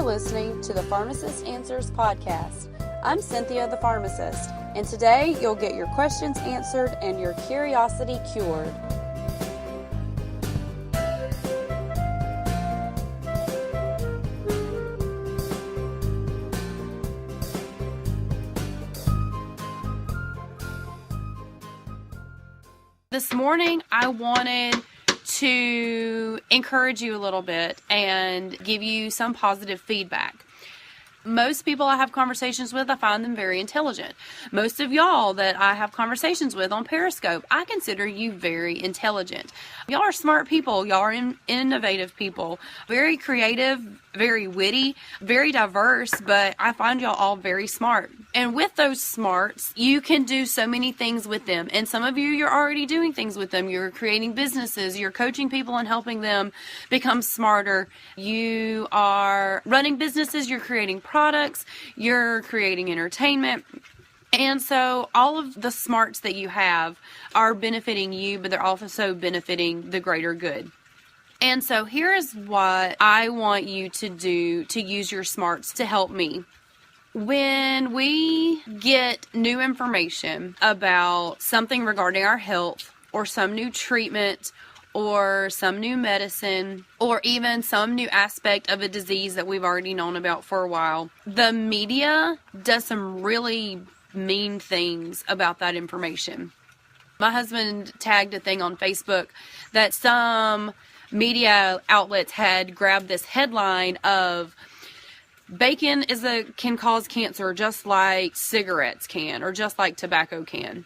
are listening to the Pharmacist Answers podcast. I'm Cynthia, the pharmacist, and today you'll get your questions answered and your curiosity cured. This morning, I wanted to encourage you a little bit and give you some positive feedback. Most people I have conversations with, I find them very intelligent. Most of y'all that I have conversations with on Periscope, I consider you very intelligent. Y'all are smart people. Y'all are innovative people. Very creative, very witty, very diverse, but I find y'all all very smart. And with those smarts, you can do so many things with them. And some of you're already doing things with them. You're creating businesses. You're coaching people and helping them become smarter. You are running businesses. You're creating products. You're creating entertainment. And so all of the smarts that you have are benefiting you, but they're also benefiting the greater good. And so here is what I want you to do to use your smarts to help me. When we get new information about something regarding our health or some new treatment or some new medicine or even some new aspect of a disease that we've already known about for a while, the media does some really mean things about that information. My husband tagged a thing on Facebook that some media outlets had grabbed this headline of bacon can cause cancer just like cigarettes can or just like tobacco can.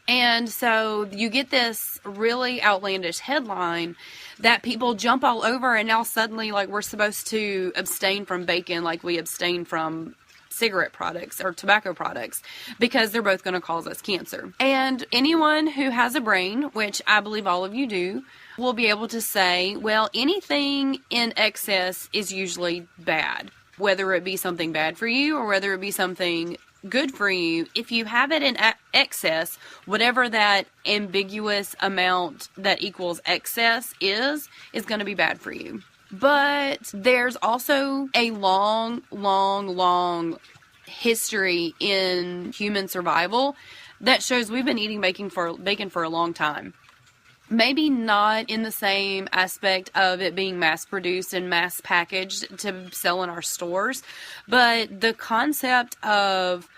And so you get this really outlandish headline that people jump all over, and now suddenly like we're supposed to abstain from bacon like we abstain from cigarette products or tobacco products because they're both going to cause us cancer. And anyone who has a brain, which I believe all of you do, will be able to say, well, anything in excess is usually bad. Whether it be something bad for you or whether it be something good for you, if you have it in excess, whatever that ambiguous amount that equals excess is going to be bad for you. But there's also a long history in human survival that shows we've been eating bacon for a long time. Maybe not in the same aspect of it being mass-produced and mass-packaged to sell in our stores, but the concept of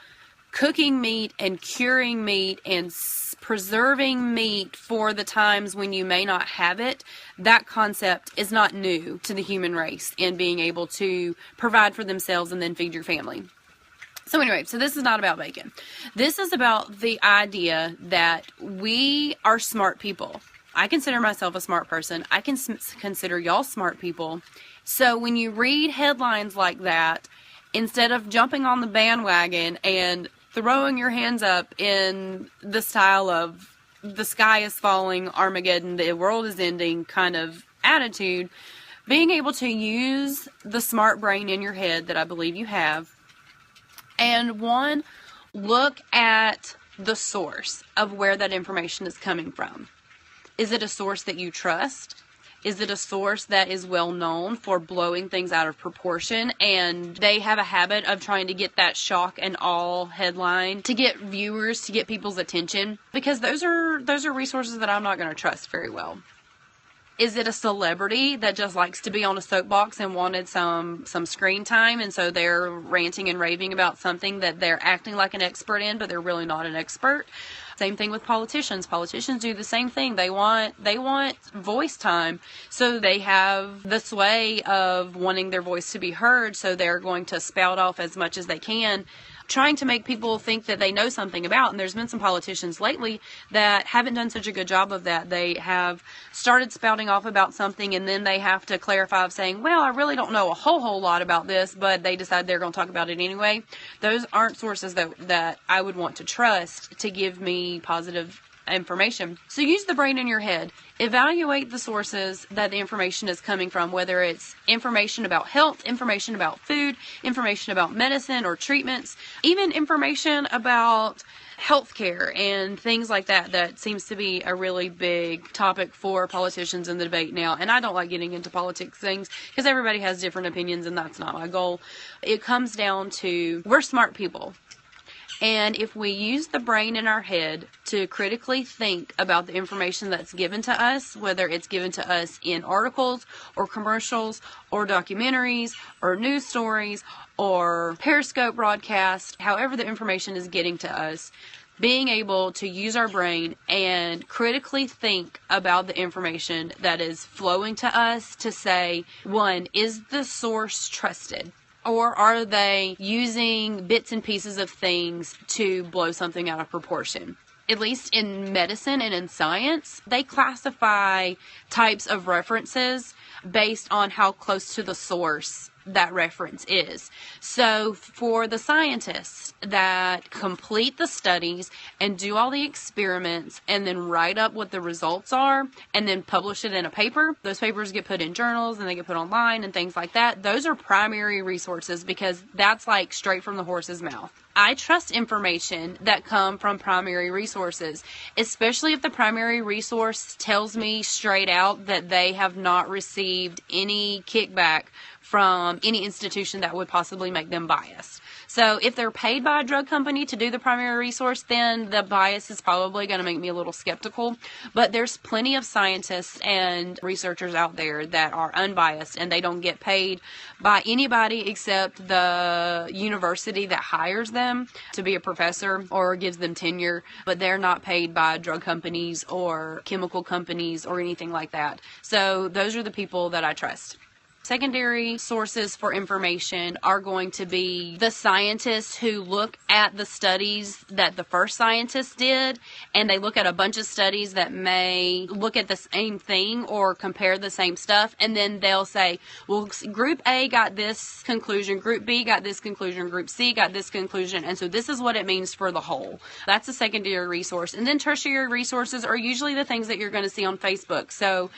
cooking meat and curing meat and preserving meat for the times when you may not have it, that concept is not new to the human race in being able to provide for themselves and then feed your family. So anyway, so this is not about bacon. This is about the idea that we are smart people. I consider myself a smart person. I can consider y'all smart people. So when you read headlines like that, instead of jumping on the bandwagon and throwing your hands up in the style of the sky is falling, Armageddon, the world is ending kind of attitude, being able to use the smart brain in your head that I believe you have, and look at the source of where that information is coming from. Is it a source that you trust? Is it a source that is well known for blowing things out of proportion, and they have a habit of trying to get that shock and awe headline to get viewers, to get people's attention? Because those are resources that I'm not going to trust very well. Is it a celebrity that just likes to be on a soapbox and wanted some screen time, and so they're ranting and raving about something that they're acting like an expert in, but they're really not an expert? Same thing with politicians. Politicians do the same thing. They want voice time, so they have the sway of wanting their voice to be heard, so they're going to spout off as much as they can, trying to make people think that they know something about. And there's been some politicians lately that haven't done such a good job of that. They have started spouting off about something, and then they have to clarify of saying, well, I really don't know a whole lot about this, but they decide they're going to talk about it anyway. Those aren't sources that I would want to trust to give me positive information. So use the brain in your head. Evaluate the sources that the information is coming from, whether it's information about health, information about food, information about medicine or treatments, even information about healthcare and things like that. That seems to be a really big topic for politicians in the debate now. And I don't like getting into politics things because everybody has different opinions, and that's not my goal. It comes down to, we're smart people. And if we use the brain in our head to critically think about the information that's given to us, whether it's given to us in articles or commercials or documentaries or news stories or Periscope broadcasts, however the information is getting to us, being able to use our brain and critically think about the information that is flowing to us to say, one, is the source trusted? Or are they using bits and pieces of things to blow something out of proportion? At least in medicine and in science, they classify types of references based on how close to the source that reference is. So for the scientists that complete the studies and do all the experiments and then write up what the results are and then publish it in a paper, those papers get put in journals and they get put online and things like that. Those are primary resources because that's like straight from the horse's mouth. I trust information that come from primary resources, especially if the primary resource tells me straight out that they have not received any kickback from any institution that would possibly make them biased. So if they're paid by a drug company to do the primary resource, then the bias is probably going to make me a little skeptical. But there's plenty of scientists and researchers out there that are unbiased, and they don't get paid by anybody except the university that hires them to be a professor or gives them tenure. But they're not paid by drug companies or chemical companies or anything like that. So those are the people that I trust. Secondary sources for information are going to be the scientists who look at the studies that the first scientists did, and they look at a bunch of studies that may look at the same thing or compare the same stuff, and then they'll say, well, Group A got this conclusion, Group B got this conclusion, Group C got this conclusion, and so this is what it means for the whole. That's a secondary resource. And then tertiary resources are usually the things that you're going to see on Facebook. So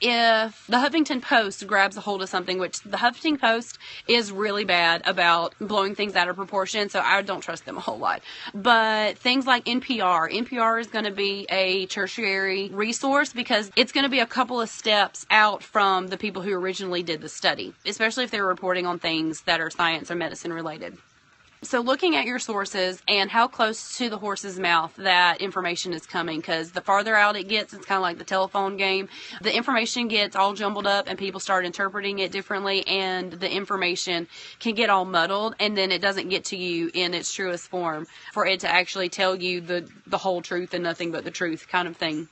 if the Huffington Post grabs a hold of something, which the Huffington Post is really bad about blowing things out of proportion, so I don't trust them a whole lot. But things like NPR is going to be a tertiary resource because it's going to be a couple of steps out from the people who originally did the study, especially if they're reporting on things that are science or medicine related. So looking at your sources and how close to the horse's mouth that information is coming, because the farther out it gets, it's kind of like the telephone game. The information gets all jumbled up and people start interpreting it differently, and the information can get all muddled, and then it doesn't get to you in its truest form for it to actually tell you the whole truth and nothing but the truth kind of thing.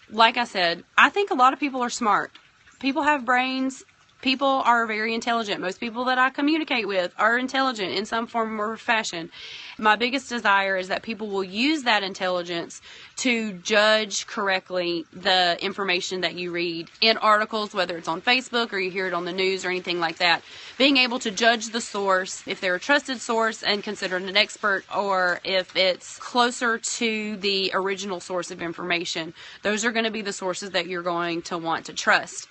Like I said, I think a lot of people are smart. People have brains. People are very intelligent. Most people that I communicate with are intelligent in some form or fashion. My biggest desire is that people will use that intelligence to judge correctly the information that you read in articles, whether it's on Facebook or you hear it on the news or anything like that. Being able to judge the source, if they're a trusted source and considered an expert, or if it's closer to the original source of information. Those are going to be the sources that you're going to want to trust.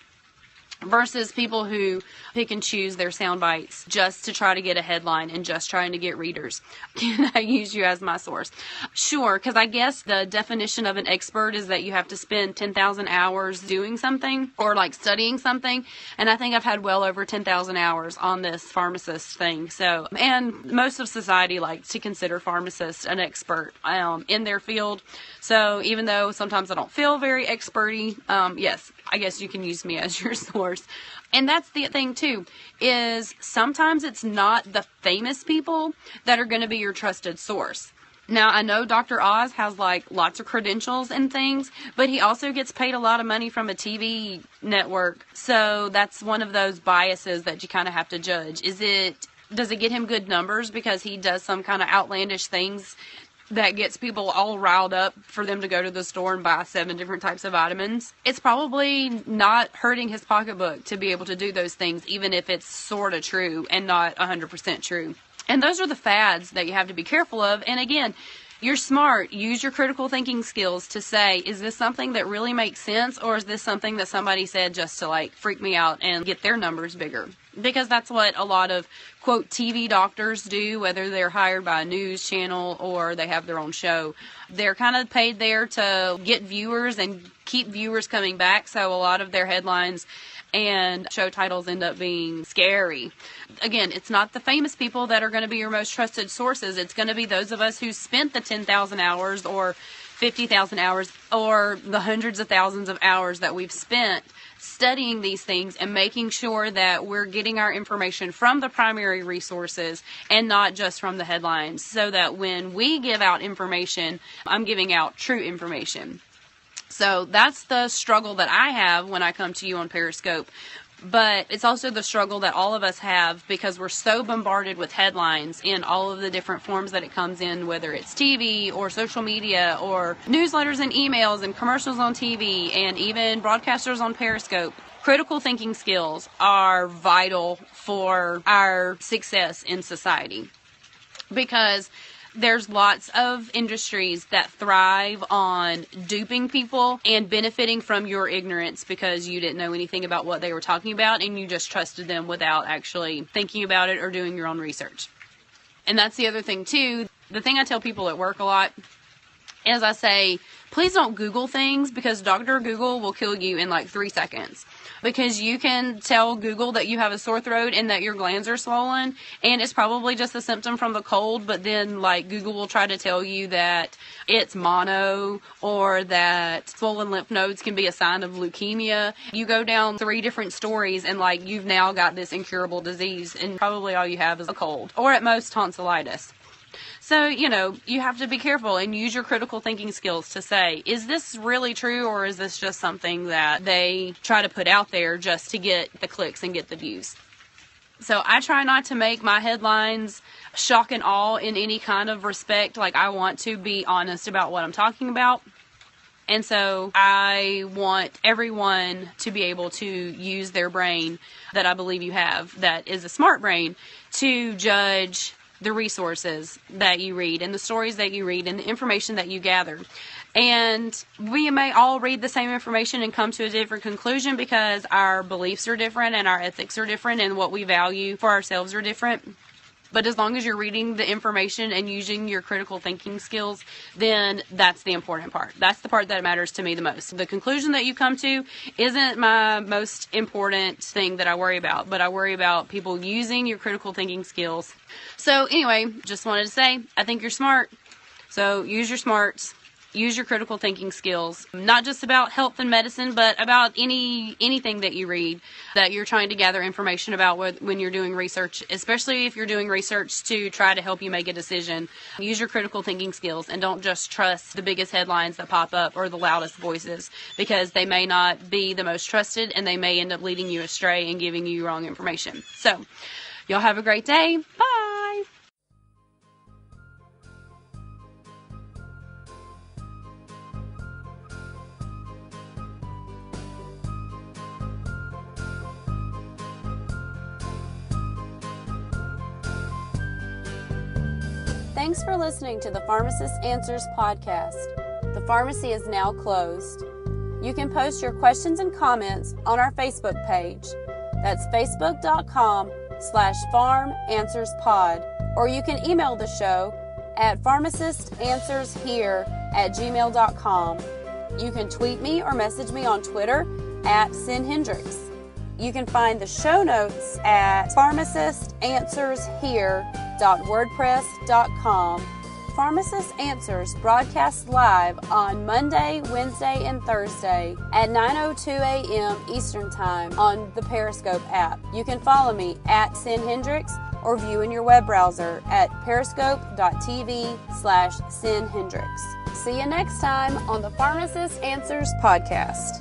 Versus people who pick and choose their sound bites just to try to get a headline and just trying to get readers. Can I use you as my source? Sure, because I guess the definition of an expert is that you have to spend 10,000 hours doing something or like studying something. And I think I've had well over 10,000 hours on this pharmacist thing. So, and most of society likes to consider pharmacists an expert in their field. So even though sometimes I don't feel very experty, yes, I guess you can use me as your source. And that's the thing too, is sometimes it's not the famous people that are going to be your trusted source. Now, I know Dr. Oz has like lots of credentials and things, but he also gets paid a lot of money from a TV network. So that's one of those biases that you kind of have to judge. Does it get him good numbers because he does some kind of outlandish things that gets people all riled up for them to go to the store and buy 7 different types of vitamins? It's probably not hurting his pocketbook to be able to do those things, even if it's sort of true and not 100% true. And those are the fads that you have to be careful of. And again, You're smart. Use your critical thinking skills to say, is this something that really makes sense, or is this something that somebody said just to like freak me out and get their numbers bigger? Because that's what a lot of, quote, TV doctors do, whether they're hired by a news channel or they have their own show. They're kind of paid there to get viewers and keep viewers coming back, so a lot of their headlines and show titles end up being scary. Again, it's not the famous people that are going to be your most trusted sources. It's going to be those of us who spent the 10,000 hours or 50,000 hours or the hundreds of thousands of hours that we've spent studying these things and making sure that we're getting our information from the primary resources and not just from the headlines, so that when we give out information, I'm giving out true information. So that's the struggle that I have when I come to you on Periscope. But it's also the struggle that all of us have because we're so bombarded with headlines in all of the different forms that it comes in, whether it's TV or social media or newsletters and emails and commercials on TV and even broadcasters on Periscope. Critical thinking skills are vital for our success in society because there's lots of industries that thrive on duping people and benefiting from your ignorance because you didn't know anything about what they were talking about and you just trusted them without actually thinking about it or doing your own research. And that's the other thing too. The thing I tell people at work a lot is I say, please don't Google things because Dr. Google will kill you in like 3 seconds. Because you can tell Google that you have a sore throat and that your glands are swollen, and it's probably just a symptom from the cold, but then like Google will try to tell you that it's mono or that swollen lymph nodes can be a sign of leukemia. You go down 3 different stories and like you've now got this incurable disease and probably all you have is a cold or at most tonsillitis. So, you have to be careful and use your critical thinking skills to say, is this really true or is this just something that they try to put out there just to get the clicks and get the views? So I try not to make my headlines shock and awe in any kind of respect. Like I want to be honest about what I'm talking about. And so I want everyone to be able to use their brain that I believe you have, that is a smart brain, to judge the resources that you read and the stories that you read and the information that you gather. And we may all read the same information and come to a different conclusion because our beliefs are different and our ethics are different and what we value for ourselves are different. But as long as you're reading the information and using your critical thinking skills, then that's the important part. That's the part that matters to me the most. The conclusion that you come to isn't my most important thing that I worry about, but I worry about people using your critical thinking skills. So anyway, just wanted to say, I think you're smart. So use your smarts. Use your critical thinking skills, not just about health and medicine, but about anything that you read that you're trying to gather information about when you're doing research, especially if you're doing research to try to help you make a decision. Use your critical thinking skills and don't just trust the biggest headlines that pop up or the loudest voices because they may not be the most trusted and they may end up leading you astray and giving you wrong information. So, y'all have a great day. Bye! Thanks for listening to the Pharmacist Answers podcast. The pharmacy is now closed. You can post your questions and comments on our Facebook page. That's facebook.com/pharmanswerspod. Or you can email the show at pharmacistanswershere@gmail.com. You can tweet me or message me on Twitter at Sin Hendricks. You can find the show notes at pharmacistanswershere.wordpress.com. Pharmacist Answers broadcasts live on Monday, Wednesday, and Thursday at 9:02 a.m. Eastern Time on the Periscope app. You can follow me at Sin Hendricks or view in your web browser at periscope.tv/Sin Hendricks. See you next time on the Pharmacist Answers podcast.